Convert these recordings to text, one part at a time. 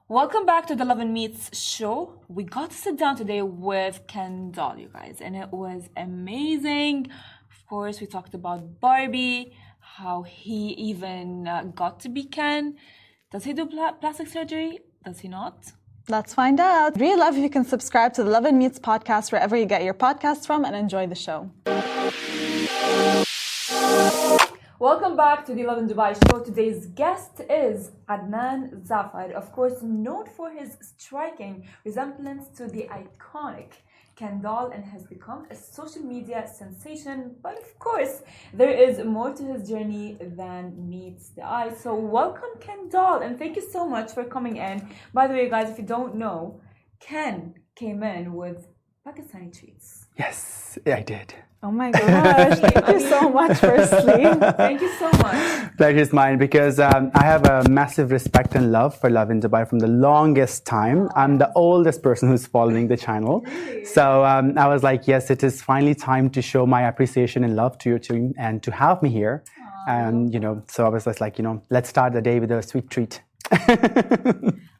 Welcome back to the Lovin Meets show. We got to sit down today with Ken Doll, you guys, and it was amazing. Of course, we talked about Barbie, how he even got to be Ken. Does he do plastic surgery? Does he not? Let's find out. Really love if you can subscribe to the Lovin Meets podcast wherever you get your podcasts from and enjoy the show. Welcome back to the Lovin Dubai show. Today's guest is Adnan Zafar, of course known for his striking resemblance to the iconic Ken Doll, and has become a social media sensation. But of course, there is more to his journey than meets the eye. So welcome, Ken Doll, and thank you so much for coming in. By the way, guys, if you don't know, Ken came in with Pakistani treats. Yes, I did. Oh my gosh, thank you so much, firstly. Thank you so much. Pleasure is mine because I have a massive respect and love for Lovin Dubai from the longest time. I'm the oldest person who's following the channel. Really? So I was like, yes, it is finally time to show my appreciation and love to your team and to have me here. And, so I was just like, let's start the day with a sweet treat.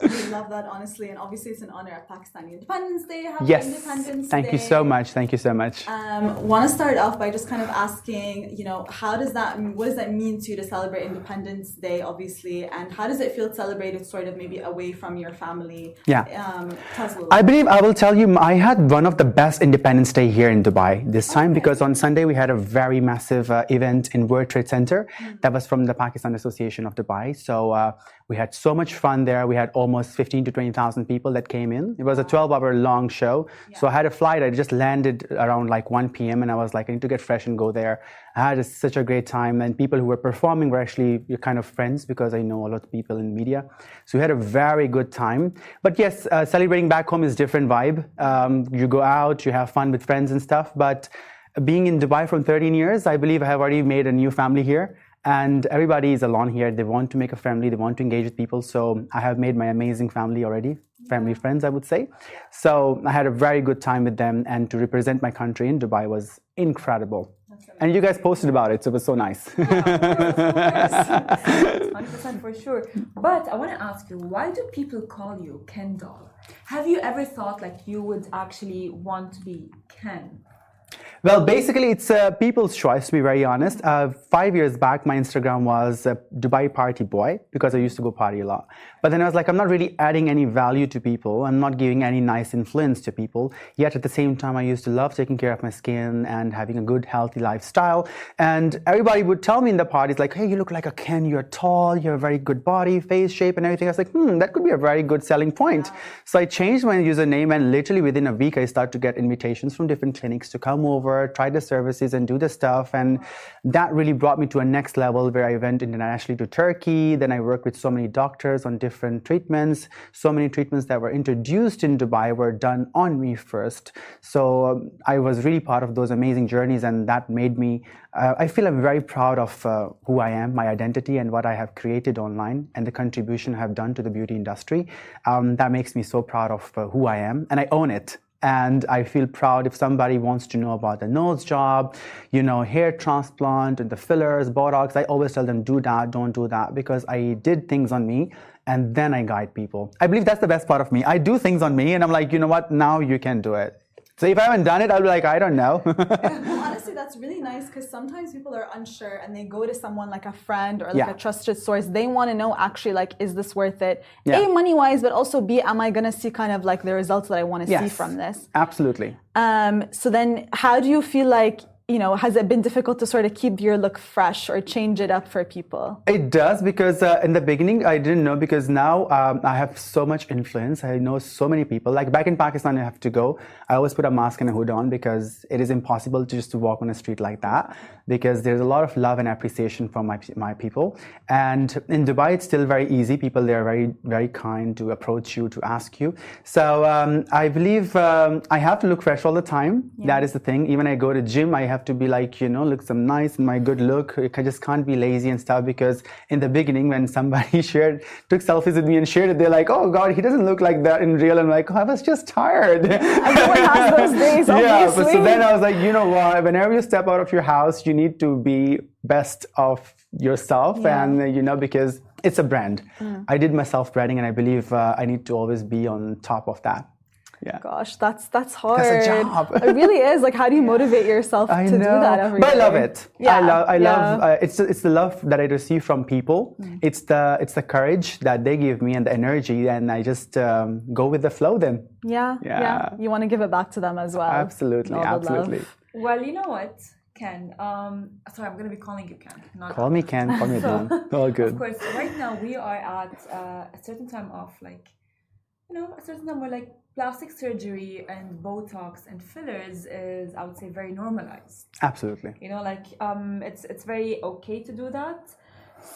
We love that, honestly, and obviously it's an honor at Pakistani Independence Day. Yes, Independence thank Day. you so much. Thank you so much. Want to start off by just kind of asking, what does that mean to you to celebrate Independence Day, obviously, and how does it feel to celebrate it sort of maybe away from your family? Yeah. Tell us a little I believe I will tell you, I had one of the best Independence Day here in Dubai this time because on Sunday we had a very massive event in World Trade Center that was from the Pakistan Association of Dubai. So we had so much fun there. We had almost 15 to 20,000 people that came in. It was a 12-hour long show. Yeah. So I had a flight. I just landed around like 1 p.m. and I was like, I need to get fresh and go there. I had such a great time, and people who were performing were actually kind of friends because I know a lot of people in media. So we had a very good time. But yes, celebrating back home is a different vibe. You go out, you have fun with friends and stuff. But being in Dubai for 13 years, I believe I have already made a new family here. And everybody is alone here. They want to make a family. They want to engage with people. So I have made my amazing family already, family friends, I would say. So I had a very good time with them. And to represent my country in Dubai was incredible. And you guys posted about it, so it was so nice. Yeah, of course. 100% for sure. But I want to ask you, why do people call you Ken Doll? Have you ever thought like you would actually want to be Ken? Well, basically, it's people's choice, to be very honest. 5 years back, my Instagram was Dubai Party Boy because I used to go party a lot. But then I was like, I'm not really adding any value to people. I'm not giving any nice influence to people. Yet at the same time, I used to love taking care of my skin and having a good, healthy lifestyle. And everybody would tell me in the parties, like, hey, you look like a Ken. You're tall. You have a very good body, face shape, and everything. I was like, that could be a very good selling point. Wow. So I changed my username, and literally within a week, I started to get invitations from different clinics to come over, try the services and do the stuff, and that really brought me to a next level where I went internationally to Turkey. Then I worked with so many doctors on different treatments. So many treatments that were introduced in Dubai were done on me first. So I was really part of those amazing journeys, and that made me I feel I'm very proud of who I am, my identity, and what I have created online and the contribution I have done to the beauty industry. That makes me so proud of who I am, and I own it. And I feel proud if somebody wants to know about the nose job, hair transplant and the fillers, Botox. I always tell them, do that, don't do that, because I did things on me and then I guide people. I believe that's the best part of me. I do things on me and I'm like, you know what, now you can do it. So if I haven't done it, I'll be like, I don't know. Well, honestly, that's really nice because sometimes people are unsure and they go to someone like a friend or like a trusted source. They want to know actually, like, is this worth it? Yeah. A, money-wise, but also B, am I going to see kind of like the results that I want to see from this? Absolutely. So then how do you feel like, has it been difficult to sort of keep your look fresh or change it up for people? It does, because in the beginning, I didn't know, because now I have so much influence. I know so many people. Like back in Pakistan, I have to go. I always put a mask and a hood on because it is impossible to just walk on a street like that, because there's a lot of love and appreciation from my people. And in Dubai, it's still very easy. People, they are very, very kind to approach you, to ask you. So I believe I have to look fresh all the time. Yeah. That is the thing. Even I go to gym, I have to be like, look some nice and my good look. I just can't be lazy and stuff, because in the beginning when somebody took selfies with me and shared it, they're like, oh God, he doesn't look like that in real. I'm like, oh, I was just tired. Everyone has those days, obviously. Yeah, but so then I was like, you know what, whenever you step out of your house, you need to be best of yourself. Yeah. And because it's a brand. I did my self-branding, and I believe I need to always be on top of that. Yeah. Gosh, that's hard. That's a job. It really is. Like, how do you motivate yourself to do that every day? But I love it. Yeah. I love. It's the love that I receive from people. It's the courage that they give me and the energy, and I just go with the flow. Then. Yeah. You want to give it back to them as well. Absolutely. Well, you know what, Ken? Sorry, I'm gonna be calling you Ken. Call me Ken. Call me Adnan. All good. Of course. Right now we are at a certain time of like, a certain time where like plastic surgery and Botox and fillers is, I would say, very normalized. Absolutely. It's very okay to do that.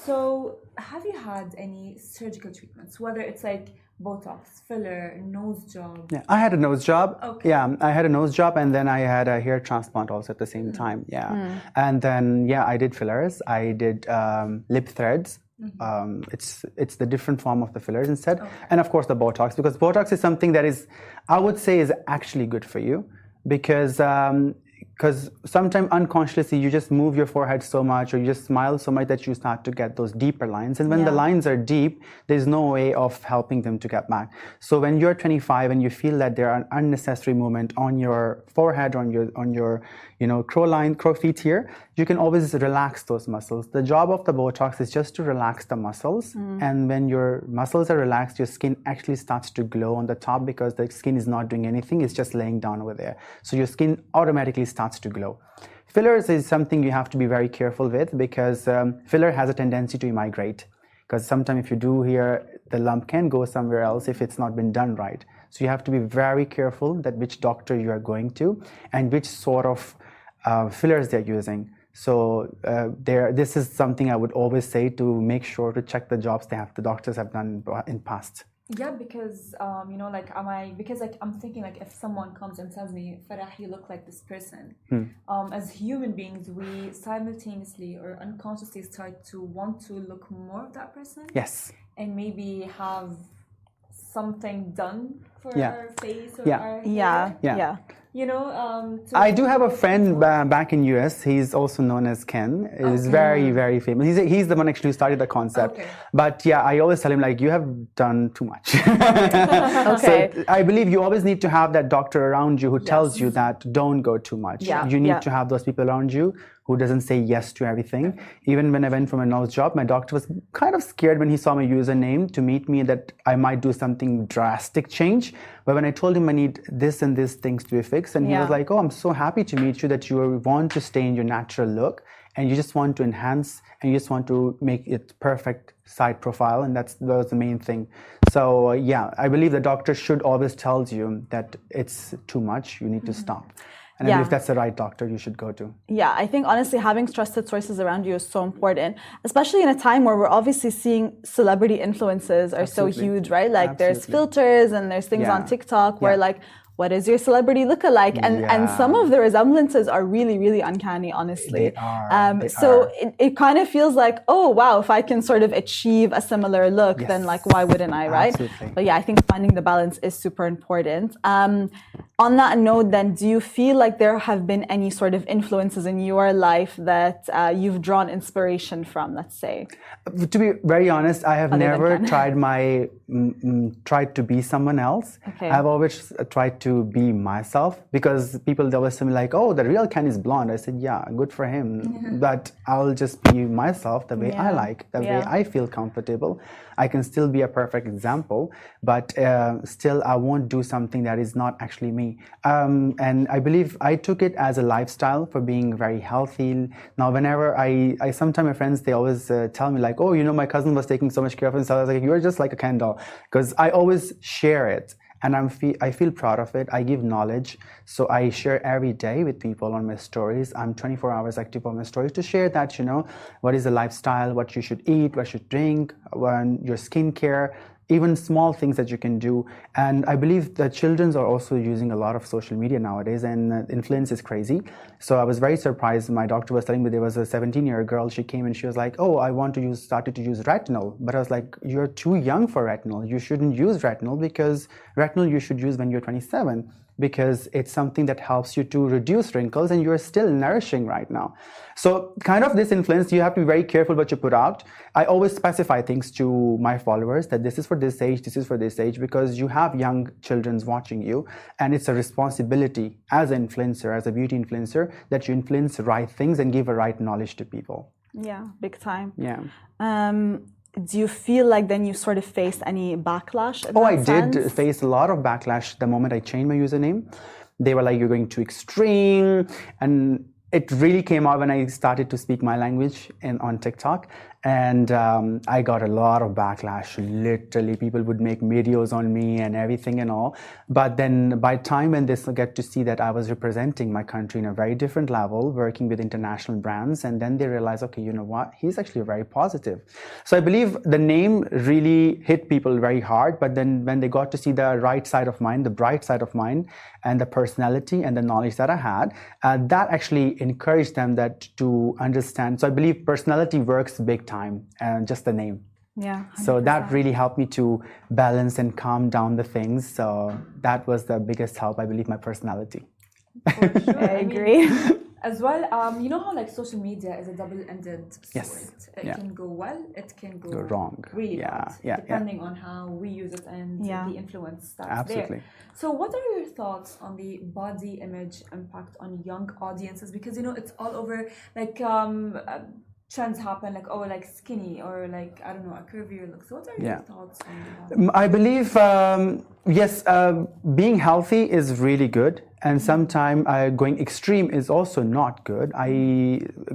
So, have you had any surgical treatments, whether it's like Botox, filler, nose job? Yeah, I had a nose job. Okay. Yeah, I had a nose job, and then I had a hair transplant also at the same time. Yeah, and then I did fillers. I did lip threads. It's the different form of the fillers instead, and of course the Botox, because Botox is something that is, I would say, is actually good for you, because sometimes unconsciously you just move your forehead so much, or you just smile so much that you start to get those deeper lines, and when the lines are deep, there's no way of helping them to get back. So when you're 25 and you feel that there are unnecessary movement on your forehead, on your crow feet here, you can always relax those muscles. The job of the Botox is just to relax the muscles, and when your muscles are relaxed, your skin actually starts to glow on the top, because the skin is not doing anything, it's just laying down over there. So your skin automatically starts to glow. Fillers is something you have to be very careful with, because filler has a tendency to migrate, because sometimes if you do here, the lump can go somewhere else if it's not been done right. So you have to be very careful that which doctor you are going to and which sort of fillers they're using. So this is something I would always say, to make sure to check the jobs the doctors have done in past. Yeah, because I'm thinking, like, if someone comes and tells me, Farah, you look like this person, as human beings, we simultaneously or unconsciously start to want to look more of that person. Yes. And maybe have something done for our face or our hair. Yeah. I do have a friend back in US. He's also known as Ken. He's very, very famous. He's the one actually who started the concept. Okay. But I always tell him, like, you have done too much. Okay. So I believe you always need to have that doctor around you who tells you that don't go too much. You need to have those people around you who doesn't say yes to everything. Even when I went for my nose job, my doctor was kind of scared when he saw my username to meet me that I might do something drastic change. But when I told him I need this and this things to be fixed, and he was like, oh, I'm so happy to meet you that you want to stay in your natural look, and you just want to enhance, and you just want to make it perfect side profile, and that was the main thing. So I believe the doctor should always tell you that it's too much, you need to stop. And I believe that's the right doctor you should go to. Yeah, I think honestly having trusted sources around you is so important, especially in a time where we're obviously seeing celebrity influences are so huge, right? Like there's filters and there's things on TikTok where like, what is your celebrity look-alike? And some of the resemblances are really, really uncanny, honestly. So it kind of feels like, oh, wow, if I can sort of achieve a similar look, then like, why wouldn't I, right? Absolutely. But I think finding the balance is super important. On that note, then, do you feel like there have been any sort of influences in your life that you've drawn inspiration from, let's say? To be very honest, I have never tried to be someone else. Okay. I've always tried to be myself, because people, they always say me like, oh, the real Ken is blonde. I said, yeah, good for him. But I'll just be myself the way I like, the way I feel comfortable. I can still be a perfect example, but still I won't do something that is not actually me. And I believe I took it as a lifestyle for being very healthy. Now, whenever I sometimes my friends, they always tell me like, oh, my cousin was taking so much care of himself. I was like, you're just like a Ken doll, because I always share it. And I feel proud of it. I give knowledge. So I share every day with people on my stories. I'm 24 hours active on my stories to share that, what is the lifestyle, what you should eat, what you should drink, your skincare, even small things that you can do. And I believe that children are also using a lot of social media nowadays, and influence is crazy. So I was very surprised. My doctor was telling me there was a 17-year girl. She came and she was like, oh, I started to use retinol. But I was like, you're too young for retinol. You shouldn't use retinol, because retinol you should use when you're 27. because it's something that helps you to reduce wrinkles, and you're still nourishing right now. So kind of this influence, you have to be very careful what you put out. I always specify things to my followers that this is for this age, this is for this age, because you have young children watching you, and it's a responsibility as an influencer, as a beauty influencer, that you influence the right things and give a right knowledge to people. Yeah, big time. Yeah. Do you feel like then you sort of faced any backlash? Oh, I did face a lot of backlash the moment I changed my username. They were like, you're going too extreme. And it really came out when I started to speak my language on TikTok. And I got a lot of backlash. Literally, people would make videos on me and everything and all. But then by time when they get to see that I was representing my country in a very different level, working with international brands, and then they realize, okay, you know what? He's actually very positive. So I believe the name really hit people very hard. But then when they got to see the right side of mine, the bright side of mine, and the personality and the knowledge that I had, that actually encouraged them to understand. So I believe personality works big time, and just the name. Yeah. 100%. So that really helped me to balance and calm down the things. So that was the biggest help, I believe, my personality. For sure. I agree. As well, you know how like social media is a double-ended sword. Yes. It can go well, it can go wrong. really bad, Yeah. depending on how we use it and the influence that's Absolutely. there. So what are your thoughts on the body image impact on young audiences? Because, you know, it's all over, like, trends happen, like, oh, like skinny, or like, I don't know, a curvier look. So what are your thoughts on the body? I believe, yes, being healthy is really good. And sometimes going extreme is also not good.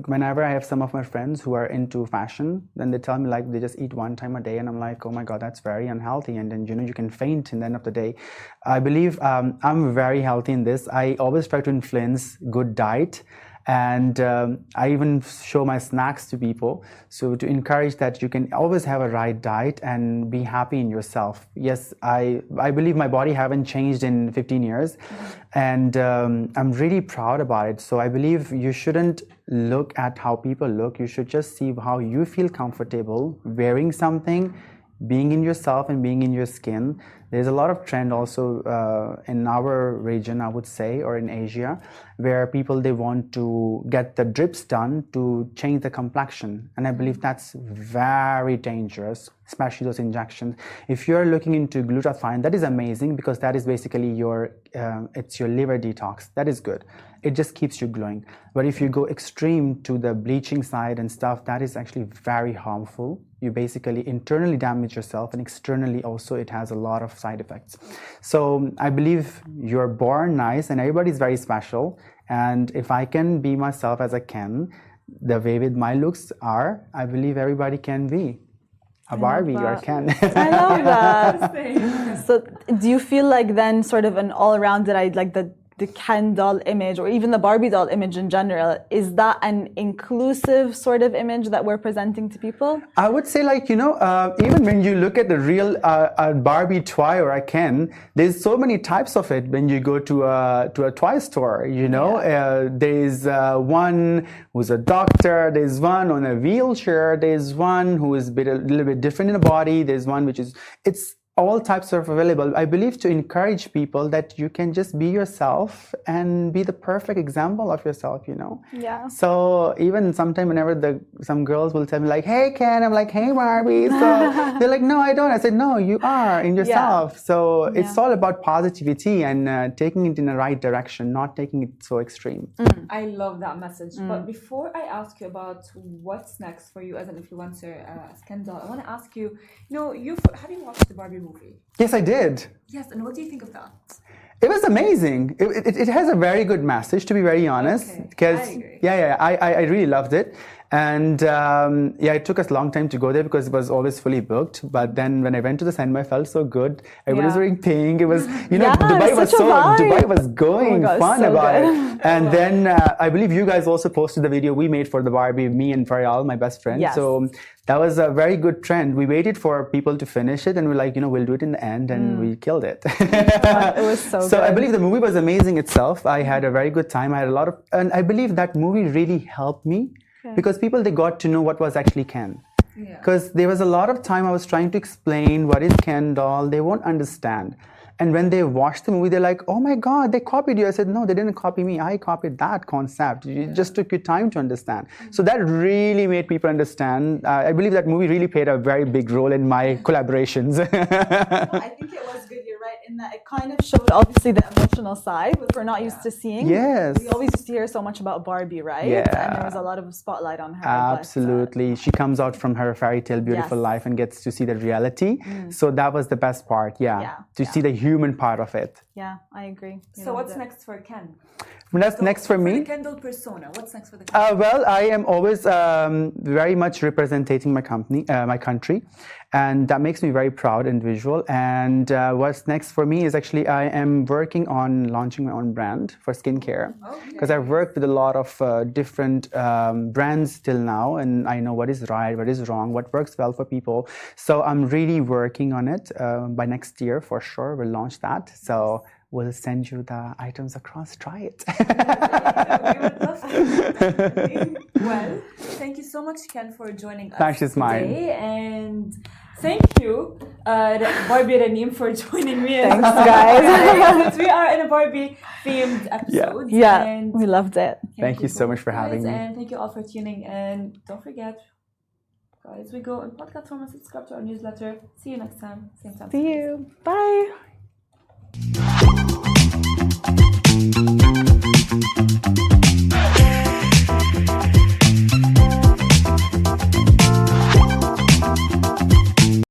Whenever I have some of my friends who are into fashion, then they tell me like they just eat one time a day, and I'm like, oh my God, that's very unhealthy. And then, you know, you can faint in the end of the day. I believe I'm very healthy in this. I always try to influence good diet. And I even show my snacks to people, so to encourage that you can always have a right diet and be happy in yourself. Yes, I believe my body haven't changed in 15 years, and I'm really proud about it. So I believe you shouldn't look at how people look. You should just see how you feel comfortable wearing something, being in yourself and being in your skin. There's a lot of trend also in our region, I would say, or in Asia, where people, they want to get the drips done to change the complexion. And I believe that's very dangerous, especially those injections. If you're looking into glutathione, that is amazing, because that is basically it's your liver detox. That is good. It just keeps you glowing. But if you go extreme to the bleaching side and stuff, that is actually very harmful. You basically internally damage yourself, and externally also it has a lot of side effects. So I believe you're born nice, and everybody's very special. And if I can be myself as I can, the way with my looks are, I believe everybody can be a Barbie or Ken. I love that. So do you feel like then sort of an all-rounded, like the Ken doll image, or even the Barbie doll image in general, is that an inclusive sort of image that we're presenting to people? I would say, like, you know, even when you look at the real Barbie toy or a Ken, there's so many types of it when you go to a toy store, you know. There's one who's a doctor, there's one on a wheelchair, there's one who is a little bit different in the body, there's one which is, it's all types are available. I believe to encourage people that you can just be yourself and be the perfect example of yourself, you know? Yeah. So even sometime whenever some girls will tell me like, hey Ken, I'm like, hey Barbie. So they're like, no, I don't. I said, no, you are in yourself. So it's all about positivity and taking it in the right direction, not taking it so extreme. I love that message. But before I ask you about what's next for you as an influencer, as Ken doll, I want to ask you, you know, have you watched the Barbie movie? Yes, I did. Yes, and what do you think of that? It was amazing. It has a very good message, to be very honest. Because I really loved it. And it took us a long time to go there because it was always fully booked. But then when I went to the cinema, I felt so good. Everybody was wearing pink. It was, you know, Dubai was going fun about it. And then I believe you guys also posted the video we made for the Barbie, me and Faryal, my best friend. Yes. So that was a very good trend. We waited for people to finish it, and we're like, you know, we'll do it in the end, and we killed it. It was so good. So I believe the movie was amazing itself. I had a very good time. I had a lot of, and I believe that movie really helped me. Because people, they got to know what was actually Ken. Because there was a lot of time I was trying to explain what is Ken doll. They won't understand. And when they watched the movie, they're like, oh my God, they copied you. I said, no, they didn't copy me. I copied that concept. It just took you time to understand. So that really made people understand. I believe that movie really played a very big role in my collaborations. I think it was good, you're right, in that it kind of showed obviously the emotional side, which we're not used to seeing. Yes. We always used to hear so much about Barbie, right? Yeah. And there was a lot of spotlight on her. Absolutely. She comes out from her fairy tale beautiful life and gets to see the reality. So that was the best part, to see the human part of it. Yeah, I agree. So what's next for Ken? That's next for me. For the Kendall persona, what's next for the Kendall? Well, I am always very much representing my company, my country, and that makes me very proud individual. And what's next for me is actually I am working on launching my own brand for skincare, because I've worked with a lot of different brands till now, and I know what is right, what is wrong, what works well for people. So I'm really working on it. By next year, for sure, we'll launch that. So we'll send you the items across. Try it. We would love to. Well, thank you so much, Ken, for joining us today. And thank you, Barbie Ranim, for joining me. Thanks, guys. We are in a Barbie-themed episode. Yeah, and we loved it. Thank you so much for having me. And thank you all for tuning in. Don't forget, guys, we go in podcast form and subscribe to our newsletter. See you next time. Same time. See you. Bye.